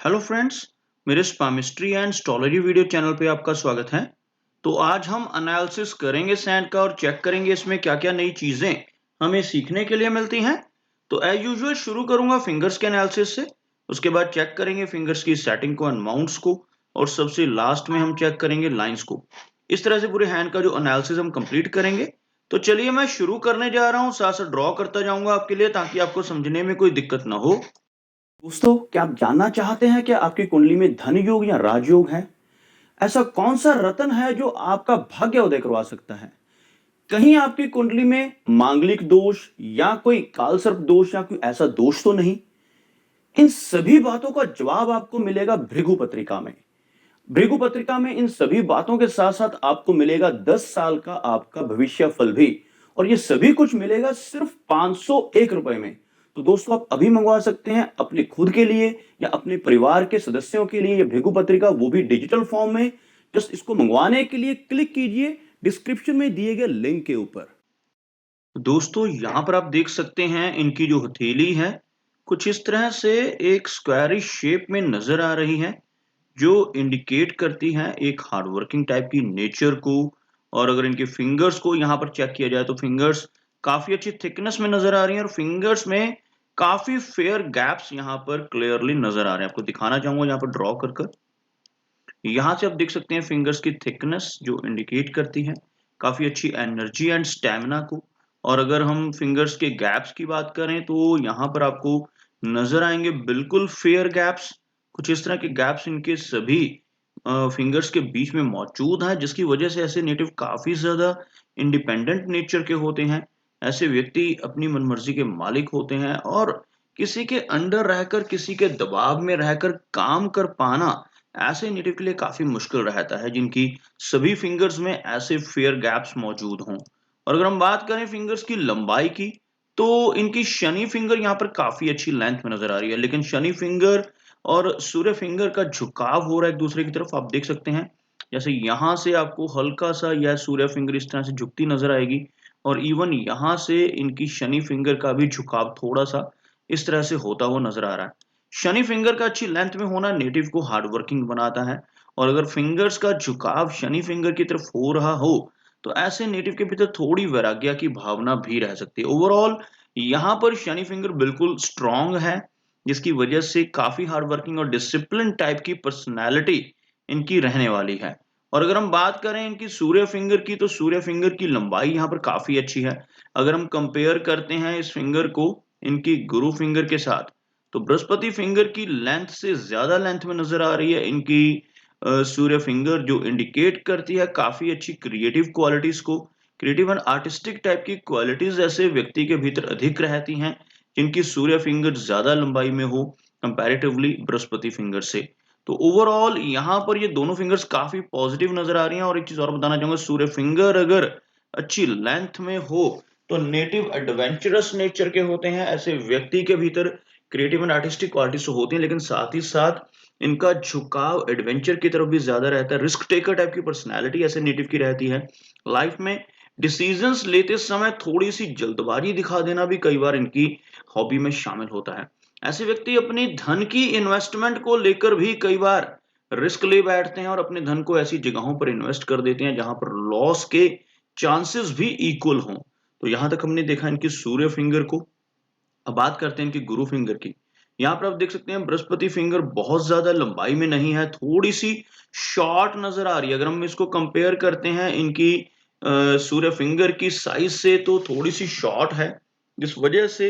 Hello friends, मेरे स्पामिस्ट्री and astrology video channel पे आपका स्वागत है। तो आज हम एनालिसिस करेंगे सैंड का और चेक करेंगे इसमें क्या-क्या नई चीजें हमें सीखने के लिए मिलती हैं। तो एज यूजुअल शुरू करूंगा फिंगर्स के एनालिसिस से। उसके बाद चेक करेंगे फिंगर्स की सेटिंग को एंड माउंट्स को, और सबसे लास्ट में हम चेक करेंगे लाइंस को। इस तरह से पूरे हैंड का जो एनालिसिस हम कंप्लीट करेंगे। तो चलिए मैं शुरू करने जा रहा हूँ, साथ साथ ड्रॉ करता जाऊंगा आपके लिए ताकि आपको समझने में कोई दिक्कत ना हो। दोस्तों, क्या आप जानना चाहते हैं कि आपकी कुंडली में धन योग या राजयोग है? ऐसा कौन सा रत्न है जो आपका भाग्य उदय करवा सकता है? कहीं आपकी कुंडली में मांगलिक दोष या कोई कालसर्प दोष या कोई ऐसा दोष तो नहीं? इन सभी बातों का जवाब आपको मिलेगा भृगु पत्रिका में। भृगु पत्रिका में इन सभी बातों के साथ साथ आपको मिलेगा 10 साल का आपका भविष्य फल भी, और ये सभी कुछ मिलेगा सिर्फ 501 रुपए में। तो दोस्तों, आप अभी मंगवा सकते हैं अपने खुद के लिए या अपने परिवार के सदस्यों के लिए ये भृगु पत्रिका, वो भी डिजिटल फॉर्म में। जस्ट इसको मंगवाने के लिए क्लिक कीजिए डिस्क्रिप्शन में दिए गए लिंक के ऊपर। दोस्तों, यहाँ पर आप देख सकते हैं इनकी जो हथेली है कुछ इस तरह से एक स्क्वायरिश शेप में नजर आ रही है, जो इंडिकेट करती है एक हार्डवर्किंग टाइप की नेचर को। और अगर इनके फिंगर्स को यहाँ पर चेक किया जाए तो फिंगर्स काफी अच्छी थिकनेस में नजर आ रही हैं, और फिंगर्स में काफी फेयर गैप्स यहाँ पर क्लियरली नजर आ रहे हैं। आपको दिखाना चाहूंगा यहाँ पर ड्रॉ कर कर। यहाँ से आप देख सकते हैं फिंगर्स की थिकनेस जो इंडिकेट करती है काफी अच्छी एनर्जी एंड स्टेमिना को। और अगर हम फिंगर्स के गैप्स की बात करें तो यहाँ पर आपको नजर आएंगे बिल्कुल फेयर गैप्स। कुछ इस तरह के गैप्स इनके सभी फिंगर्स के बीच में मौजूद हैं, जिसकी वजह से ऐसे नेटिव काफी ज्यादा इंडिपेंडेंट नेचर के होते हैं। ऐसे व्यक्ति अपनी मनमर्जी के मालिक होते हैं, और किसी के अंडर रहकर, किसी के दबाव में रहकर काम कर पाना ऐसे नेटिव के लिए काफी मुश्किल रहता है, जिनकी सभी फिंगर्स में ऐसे फेयर गैप्स मौजूद हों। और अगर हम बात करें फिंगर्स की लंबाई की, तो इनकी शनि फिंगर यहाँ पर काफी अच्छी लेंथ में नजर आ रही है, लेकिन शनि फिंगर और सूर्य फिंगर का झुकाव हो रहा है एक दूसरे की तरफ, आप देख सकते हैं। जैसे यहाँ से आपको हल्का सा यह सूर्य फिंगर इस तरह से झुकती नजर आएगी, और इवन यहाँ से इनकी शनि फिंगर का भी झुकाव थोड़ा सा इस तरह से होता हुआ नजर आ रहा है। शनि फिंगर का अच्छी लेंथ में होना नेटिव को हार्ड वर्किंग बनाता है, और अगर फिंगर्स का झुकाव शनि फिंगर की तरफ हो रहा हो तो ऐसे नेटिव के भीतर थोड़ी वैराग्य की भावना भी रह सकती है। ओवरऑल यहाँ पर शनि फिंगर बिल्कुल स्ट्रांग है, जिसकी वजह से काफी हार्ड वर्किंग और डिसिप्लिन टाइप की पर्सनैलिटी इनकी रहने वाली है। और अगर हम बात करें इनकी सूर्य फिंगर की, तो सूर्य फिंगर की लंबाई यहाँ पर काफी अच्छी है। अगर हम कंपेयर करते हैं इस फिंगर को इनकी गुरु फिंगर के साथ, तो बृहस्पति फिंगर की लेंथ से ज्यादा लेंथ में नजर आ रही है इनकी सूर्य फिंगर, जो इंडिकेट करती है काफी अच्छी क्रिएटिव क्वालिटीज को। क्रिएटिव एंड आर्टिस्टिक टाइप की क्वालिटीज ऐसे व्यक्ति के भीतर अधिक रहती हैं जिनकी सूर्य फिंगर ज्यादा लंबाई में हो कंपैरेटिवली बृहस्पति फिंगर से। तो ओवरऑल यहाँ पर ये दोनों फिंगर्स काफी पॉजिटिव नजर आ रही हैं। और एक चीज और बताना चाहूंगा, सूर्य फिंगर अगर अच्छी लेंथ में हो तो नेटिव एडवेंचरस नेचर के होते हैं। ऐसे व्यक्ति के भीतर क्रिएटिव एंड आर्टिस्टिक क्वालिटीज तो होती हैं, लेकिन साथ ही साथ इनका झुकाव एडवेंचर की तरफ भी ज्यादा रहता है। रिस्क टेकर टाइप की पर्सनैलिटी ऐसे नेटिव की रहती है। लाइफ में डिसीजंस लेते समय थोड़ी सी जल्दबाजी दिखा देना भी कई बार इनकी हॉबी में शामिल होता है। ऐसे व्यक्ति अपनी धन की इन्वेस्टमेंट को लेकर भी कई बार रिस्क ले बैठते हैं, और अपने धन को ऐसी जगहों पर इन्वेस्ट कर देते हैं जहां पर लॉस के चांसेस भी इक्वल हों। तो यहां तक हमने देखा इनकी सूर्य फिंगर को। अब बात करते हैं इनकी गुरु फिंगर की। यहाँ पर आप देख सकते हैं बृहस्पति फिंगर बहुत ज्यादा लंबाई में नहीं है, थोड़ी सी शॉर्ट नजर आ रही है। अगर हम इसको कंपेयर करते हैं इनकी सूर्य फिंगर की साइज से, तो थोड़ी सी शॉर्ट है, जिस वजह से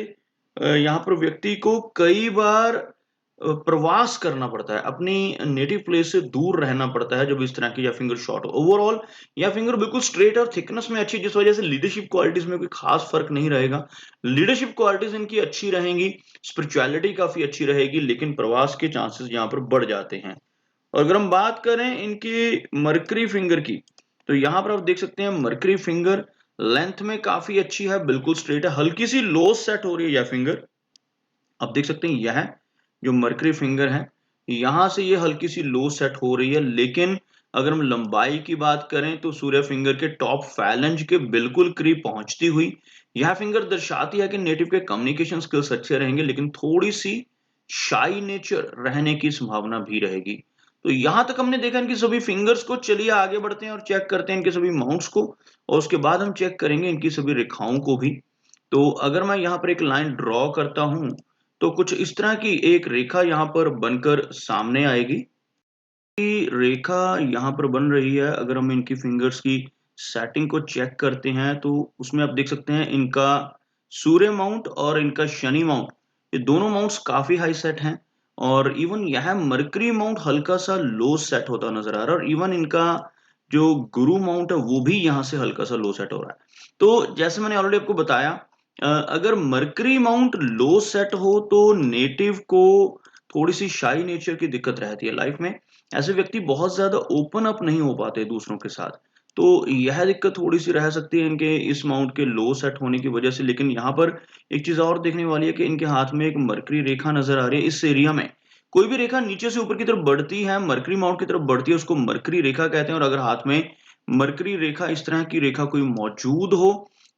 यहाँ पर व्यक्ति को कई बार प्रवास करना पड़ता है, अपनी नेटिव प्लेस से दूर रहना पड़ता है जब इस तरह की यह फिंगर शॉर्ट हो। ओवरऑल यह फिंगर बिल्कुल स्ट्रेट और थिकनेस में अच्छी, जिस वजह से लीडरशिप क्वालिटीज में कोई खास फर्क नहीं रहेगा। लीडरशिप क्वालिटीज इनकी अच्छी रहेंगी, स्पिरिचुअलिटी काफी अच्छी रहेगी, लेकिन प्रवास के चांसेस यहाँ पर बढ़ जाते हैं। और अगर हम बात करें इनकी मरकरी फिंगर की, तो यहाँ पर आप देख सकते हैं मरकरी फिंगर लेंथ में काफी अच्छी है, बिल्कुल स्ट्रेट है। हल्की सी लो सेट हो रही है यह फिंगर, आप देख सकते हैं। यह जो मरकरी फिंगर है, यहां से ये हल्की सी लो सेट हो रही है, लेकिन अगर हम लंबाई की बात करें तो सूर्य फिंगर के टॉप फैलेंज के बिल्कुल करीब पहुंचती हुई यह फिंगर दर्शाती है कि नेटिव के कम्युनिकेशन स्किल्स अच्छे रहेंगे, लेकिन थोड़ी सी शाई नेचर रहने की संभावना भी रहेगी। तो यहाँ तक हमने देखा इनकी सभी फिंगर्स को। चलिए आगे बढ़ते हैं और चेक करते हैं इनके सभी माउंट्स को, और उसके बाद हम चेक करेंगे इनकी सभी रेखाओं को भी। तो अगर मैं यहाँ पर एक लाइन ड्रॉ करता हूँ तो कुछ इस तरह की एक रेखा यहाँ पर बनकर सामने आएगी। रेखा यहाँ पर बन रही है। अगर हम इनकी फिंगर्स की सेटिंग को चेक करते हैं तो उसमें आप देख सकते हैं इनका सूर्य माउंट और इनका शनि माउंट, ये दोनों माउंट्स काफी हाई सेट हैं। और इवन यह मरकरी माउंट हल्का सा लो सेट होता नजर आ रहा है, और इवन इनका जो गुरु माउंट है वो भी यहाँ से हल्का सा लो सेट हो रहा है। तो जैसे मैंने ऑलरेडी आपको बताया, अगर मरकरी माउंट लो सेट हो तो नेटिव को थोड़ी सी शाई नेचर की दिक्कत रहती है लाइफ में। ऐसे व्यक्ति बहुत ज्यादा ओपन अप नहीं हो पाते दूसरों के साथ, तो यह दिक्कत थोड़ी सी रह सकती है इनके इस माउंट के लो सेट होने की वजह से। लेकिन यहाँ पर एक चीज और देखने वाली है कि इनके हाथ में एक मरकरी रेखा नजर आ रही है। इस एरिया में कोई भी रेखा नीचे से ऊपर की तरफ बढ़ती है, मरकरी माउंट की तरफ बढ़ती है, उसको मरकरी रेखा कहते हैं। और अगर हाथ में मरकरी रेखा, इस तरह की रेखा कोई मौजूद हो,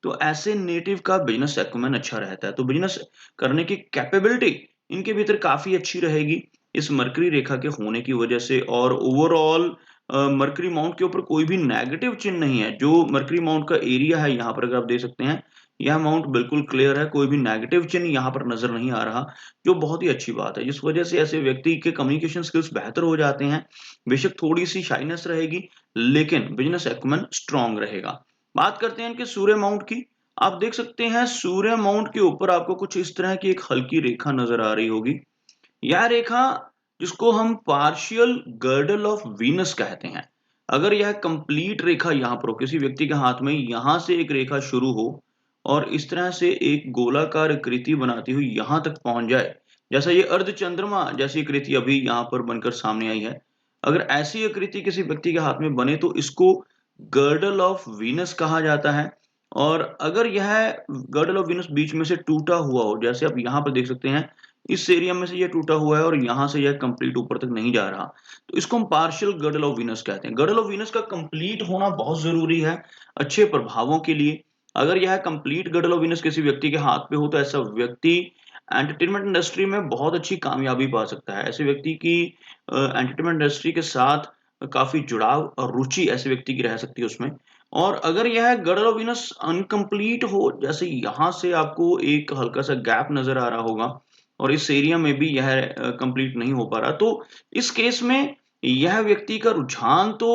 तो ऐसे नेटिव का बिजनेस एक्यूमेन अच्छा रहता है। तो बिजनेस करने की कैपेबिलिटी इनके भीतर काफी अच्छी रहेगी इस मरकरी रेखा के होने की वजह से। और ओवरऑल मरकरी माउंट के ऊपर कोई भी नेगेटिव चिन्ह नहीं है। जो मरकरी माउंट का एरिया है यहाँ पर अगर आप देख सकते हैं, यह माउंट बिल्कुल क्लियर है, कोई भी नेगेटिव चिन्ह यहाँ पर नजर नहीं आ रहा, जो बहुत ही अच्छी बात है, जिस वजह से ऐसे व्यक्ति के कम्युनिकेशन स्किल्स बेहतर हो जाते हैं। बेशक थोड़ी सी शाइनेस रहेगी, लेकिन बिजनेस एक्यूमेन स्ट्रांग रहेगा। बात करते हैं इनके सूर्य माउंट की। आप देख सकते हैं सूर्य माउंट के ऊपर आपको कुछ इस तरह की एक हल्की रेखा नजर आ रही होगी। यह रेखा, जिसको हम पार्शियल गर्डल ऑफ वीनस कहते हैं, अगर यह कंप्लीट रेखा यहाँ पर हो, किसी व्यक्ति के हाथ में यहाँ से एक रेखा शुरू हो और इस तरह से एक गोलाकार आकृति बनाती हुई यहाँ तक पहुंच जाए, जैसा ये अर्धचंद्रमा जैसी आकृति अभी यहाँ पर बनकर सामने आई है, अगर ऐसी आकृति किसी व्यक्ति के हाथ में बने तो इसको गर्डल ऑफ वीनस कहा जाता है। और अगर यह गर्डल ऑफ वीनस बीच में से टूटा हुआ हो, जैसे आप यहाँ पर देख सकते हैं, इस एरिया में से ये टूटा हुआ है और यहाँ से यह कंप्लीट ऊपर तक नहीं जा रहा, तो इसको हम पार्शियल गर्डल ऑफ वीनस कहते हैं। गर्डल ऑफ वीनस का कंप्लीट होना बहुत जरूरी है अच्छे प्रभावों के लिए। अगर यह कंप्लीट गर्डल ऑफ वीनस किसी व्यक्ति के हाथ पे हो तो ऐसा व्यक्ति एंटरटेनमेंट इंडस्ट्री में बहुत अच्छी कामयाबी पा सकता है। ऐसे व्यक्ति की एंटरटेनमेंट इंडस्ट्री के साथ काफी जुड़ाव और रुचि ऐसे व्यक्ति की रह सकती है उसमें। और अगर यह गर्डल ऑफ वीनस अनकंप्लीट हो, जैसे यहाँ से आपको एक हल्का सा गैप नजर आ रहा होगा और इस एरिया में भी यह कंप्लीट नहीं हो पा रहा, तो इस केस में यह व्यक्ति का रुझान तो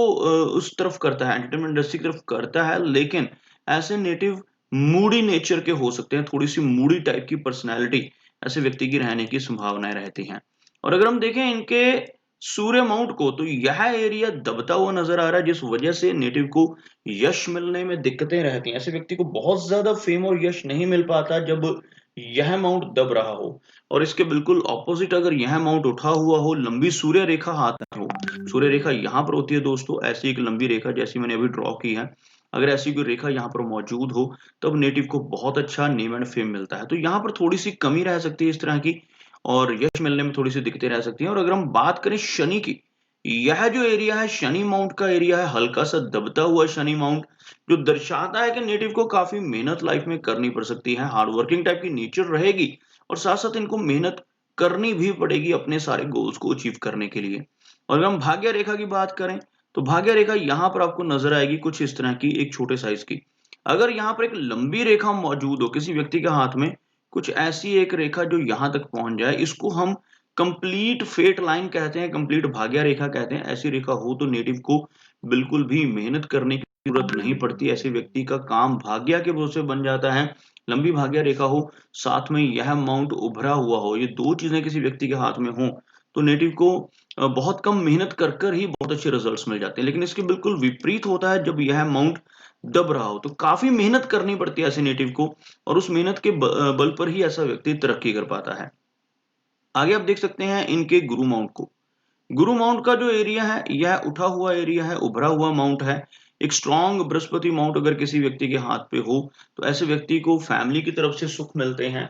उस तरफ करता है, एंटरटेनमेंट इंडस्ट्री की तरफ करता है, लेकिन ऐसे नेटिव मूडी नेचर के हो सकते हैं, थोड़ी सी मूडी टाइप की पर्सनैलिटी ऐसे व्यक्ति की रहने की संभावनाएं रहती हैं। और अगर हम देखें इनके सूर्य माउंट को, तो यह एरिया दबता हुआ नजर आ रहा है, जिस वजह से नेटिव को यश मिलने में दिक्कतें रहती हैं। ऐसे व्यक्ति को बहुत ज्यादा फेम और यश नहीं मिल पाता जब यह माउंट दब रहा हो। और इसके बिल्कुल ऑपोजिट अगर यह माउंट उठा हुआ हो, लंबी सूर्य रेखा हाथ में हो, सूर्य रेखा यहाँ पर होती है दोस्तों, ऐसी एक लंबी रेखा जैसी मैंने अभी ड्रॉ की है, अगर ऐसी कोई रेखा यहाँ पर मौजूद हो, तब नेटिव को बहुत अच्छा नेम एंड फेम मिलता है। तो यहाँ पर थोड़ी सी कमी रह सकती है इस तरह की, और यश मिलने में थोड़ी सी दिक्कतें रह सकती हैं। और अगर हम बात करें शनि की, यह जो एरिया है शनि माउंट का एरिया है, हल्का सा दबता हुआ शनि माउंट, जो दर्शाता है कि नेटिव को काफी मेहनत लाइफ में करनी पड़ सकती है, हार्ड वर्किंग टाइप की नेचर रहेगी, और साथ साथ इनको मेहनत करनी भी पड़ेगी अपने सारे गोल्स को अचीव करने के लिए। और अगर हम भाग्य रेखा की बात करें, तो भाग्य रेखा यहाँ पर आपको नजर आएगी कुछ इस तरह की, एक छोटे साइज की। अगर यहाँ पर एक लंबी रेखा मौजूद हो किसी व्यक्ति के हाथ में, कुछ ऐसी एक रेखा जो यहाँ तक पहुंच जाए, इसको हम कंप्लीट फेट लाइन कहते हैं, कंप्लीट भाग्य रेखा कहते हैं। ऐसी रेखा हो तो नेटिव को बिल्कुल भी मेहनत करने की जरूरत नहीं पड़ती, ऐसे व्यक्ति का काम भाग्य के भरोसे बन जाता है। लंबी भाग्य रेखा हो, साथ में यह माउंट उभरा हुआ हो, ये दो चीजें किसी व्यक्ति के हाथ में हो, तो नेटिव को बहुत कम मेहनत कर कर ही बहुत अच्छे रिजल्ट्स मिल जाते हैं। लेकिन इसके बिल्कुल विपरीत होता है जब यह माउंट दब रहा हो, तो काफी मेहनत करनी पड़ती है ऐसे नेटिव को, और उस मेहनत के बल पर ही ऐसा व्यक्ति तरक्की कर पाता है। आगे आप देख सकते हैं इनके गुरु माउंट को। गुरु माउंट का जो एरिया है, यह उठा हुआ एरिया है, उभरा हुआ माउंट है। एक स्ट्रॉन्ग बृहस्पति माउंट अगर किसी व्यक्ति के हाथ पे हो, तो ऐसे व्यक्ति को फैमिली की तरफ से सुख मिलते हैं।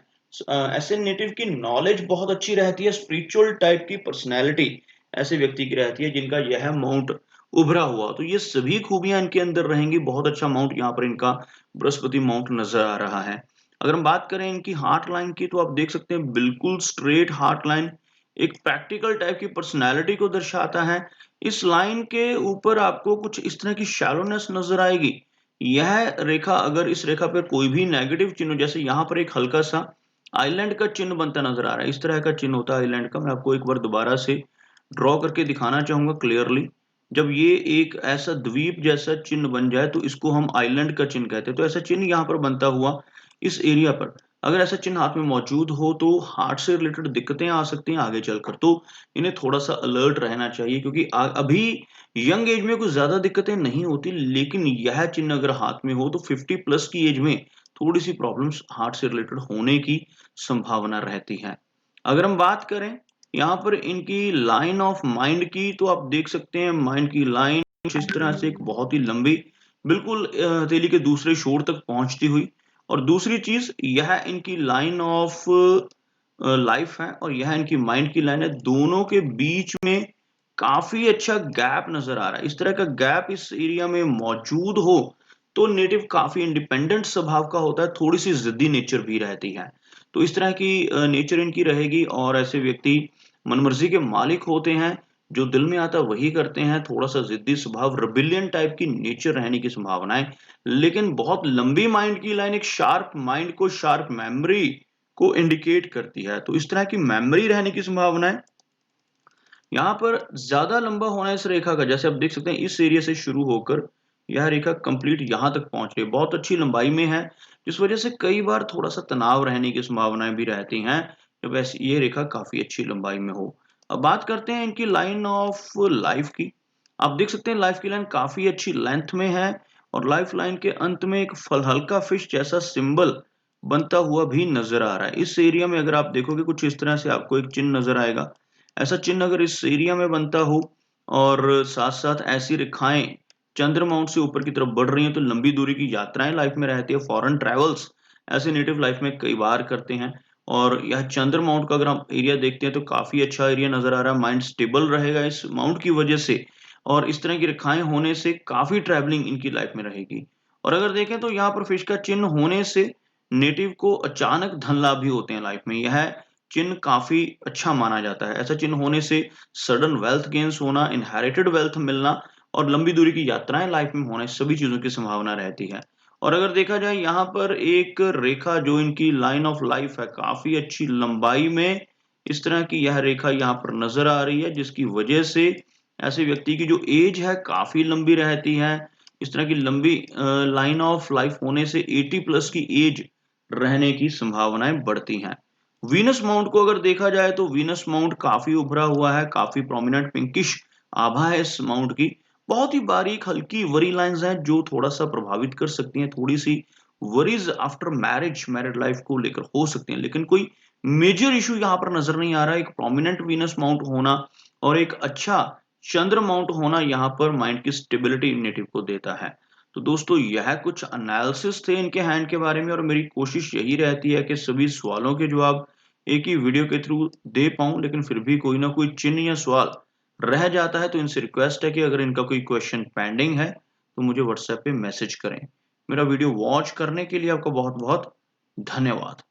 ऐसे नेटिव की नॉलेज बहुत अच्छी रहती है, स्पिरिचुअल टाइप की पर्सनैलिटी ऐसे व्यक्ति की रहती है जिनका यह माउंट उभरा हुआ, तो ये सभी खूबियां इनके अंदर रहेंगी। बहुत अच्छा माउंट यहाँ पर इनका बृहस्पति माउंट नजर आ रहा है। अगर हम बात करें इनकी हार्ट लाइन की, तो आप देख सकते हैं बिल्कुल स्ट्रेट हार्ट लाइन, एक प्रैक्टिकल टाइप की पर्सनैलिटी को दर्शाता है। इस लाइन के ऊपर आपको कुछ इस तरह की शैलोनेस नज़र आएगी। यह रेखा, अगर इस रेखा पर कोई भी नेगेटिव चिन्ह, जैसे यहाँ पर एक हल्का-सा आइलैंड का चिन्ह बनता नज़र आ रहा है, इस तरह का चिन्ह होता है आइलैंड का। मैं आपको एक बार दोबारा से ड्रॉ करके दिखाना चाहूँगा क्लियरली। जब ये एक ऐसा द्वीप जैसा चिन्ह बन जाए तो इसको हम आइलैंड का चिन्ह कहते हैं। तो ऐसा चिन्ह यहाँ पर बनता हुआ इस एरिया पर, अगर ऐसा चिन्ह हाथ में मौजूद हो तो हार्ट से रिलेटेड दिक्कतें आ सकती हैं आगे चलकर। तो इन्हें थोड़ा-सा अलर्ट रहना चाहिए, क्योंकि अभी यंग एज में कुछ ज़्यादा दिक्कतें नहीं होती, लेकिन यह चिन्ह अगर हाथ में हो तो 50 प्लस की एज में थोड़ी-सी प्रॉब्लम्स हार्ट से रिलेटेड होने की संभावना रहती है। अगर हम बात करें यहाँ पर इनकी लाइन ऑफ माइंड की, तो आप देख सकते हैं माइंड की लाइन इस तरह से एक बहुत ही लंबी, बिल्कुल हथेली के दूसरे छोर तक पहुंचती हुई। और दूसरी चीज, यह इनकी लाइन ऑफ लाइफ है और यह इनकी माइंड की लाइन है। दोनों के बीच में काफी अच्छा गैप नजर आ रहा है। इस तरह का गैप इस एरिया में मौजूद हो तो नेटिव काफी इंडिपेंडेंट स्वभाव का होता है, थोड़ी सी जिद्दी नेचर भी रहती है। तो इस तरह की नेचर इनकी रहेगी और ऐसे व्यक्ति मनमर्जी के मालिक होते हैं, जो दिल में आता वही करते हैं। थोड़ा सा जिद्दी स्वभाव, रेबिलियन टाइप की नेचर रहने की संभावनाएं, लेकिन बहुत लंबी माइंड की लाइन एक शार्प माइंड को, शार्प मेमोरी को इंडिकेट करती है। तो इस तरह की मेमोरी रहने की संभावना है। यहाँ पर ज्यादा लंबा होना इस रेखा का, जैसे आप देख सकते हैं इस एरिया से शुरू होकर यह रेखा कंप्लीट यहाँ तक पहुंच रही है, बहुत अच्छी लंबाई में है, जिस वजह से कई बार थोड़ा सा तनाव रहने की संभावनाएं भी रहती हैं जब ऐसी ये रेखा काफी अच्छी लंबाई में हो। अब बात करते हैं इनकी लाइन ऑफ लाइफ की। आप देख सकते हैं लाइफ की लाइन काफी अच्छी लेंथ में है और लाइफ लाइन के अंत में एक फल हल्का फिश जैसा सिंबल बनता हुआ भी नजर आ रहा है। इस एरिया में अगर आप देखोगे कुछ इस तरह से आपको एक चिन्ह नजर आएगा। ऐसा चिन्ह अगर इस एरिया में बनता हो और साथ साथ ऐसी रेखाएं चंद्र माउंट से ऊपर की तरफ बढ़ रही हैं, तो लंबी दूरी की यात्राएं लाइफ में रहती है, फॉरेन ट्रेवल्स ऐसे नेटिव लाइफ में कई बार करते हैं। और यह चंद्र माउंट का अगर हम एरिया देखते हैं तो काफी अच्छा एरिया नजर आ रहा है। माइंड स्टेबल रहेगा इस माउंट की वजह से, और इस तरह की रेखाएं होने से काफी ट्रैवलिंग इनकी लाइफ में रहेगी। और अगर देखें तो यहाँ पर फिश का चिन्ह होने से नेटिव को अचानक धन लाभ भी होते हैं लाइफ में। यह चिन्ह काफी अच्छा माना जाता है। ऐसा चिन्ह होने से सडन वेल्थ गेन्स होना, इनहेरिटेड वेल्थ मिलना और लंबी दूरी की यात्राएं लाइफ में होना, सभी चीजों की संभावना रहती है। और अगर देखा जाए यहाँ पर एक रेखा जो इनकी लाइन ऑफ लाइफ है, काफी अच्छी लंबाई में इस तरह की यह रेखा यहाँ पर नजर आ रही है, जिसकी वजह से ऐसे व्यक्ति की जो एज है काफी लंबी रहती है। इस तरह की लंबी लाइन ऑफ लाइफ होने से 80 प्लस की एज रहने की संभावनाएं बढ़ती हैं। वीनस माउंट को अगर देखा जाए तो वीनस माउंट काफी उभरा हुआ है, काफी प्रोमिनेंट पिंकिश आभा है इस माउंट की। बहुत ही बारीक हल्की वरी लाइंस हैं जो थोड़ा सा प्रभावित कर सकती हैं, थोड़ी सी worries after marriage, married life को लेकर हो सकती हैं, लेकिन कोई मेजर इशू यहाँ पर नजर नहीं आ रहा है। एक प्रोमिनेंट वीनस माउंट होना और एक अच्छा चंद्र माउंट होना यहाँ पर माइंड की स्टेबिलिटी नेटिव को देता है। तो दोस्तों यह कुछ एनालिसिस थे इनके हैंड के बारे में, और मेरी कोशिश यही रहती है कि सभी सवालों के जवाब एक ही वीडियो के थ्रू दे पाऊं, लेकिन फिर भी कोई ना कोई चिन्ह या सवाल रह जाता है। तो इनसे रिक्वेस्ट है कि अगर इनका कोई क्वेश्चन पेंडिंग है तो मुझे व्हाट्सएप पे मैसेज करें। मेरा वीडियो वॉच करने के लिए आपका बहुत बहुत धन्यवाद।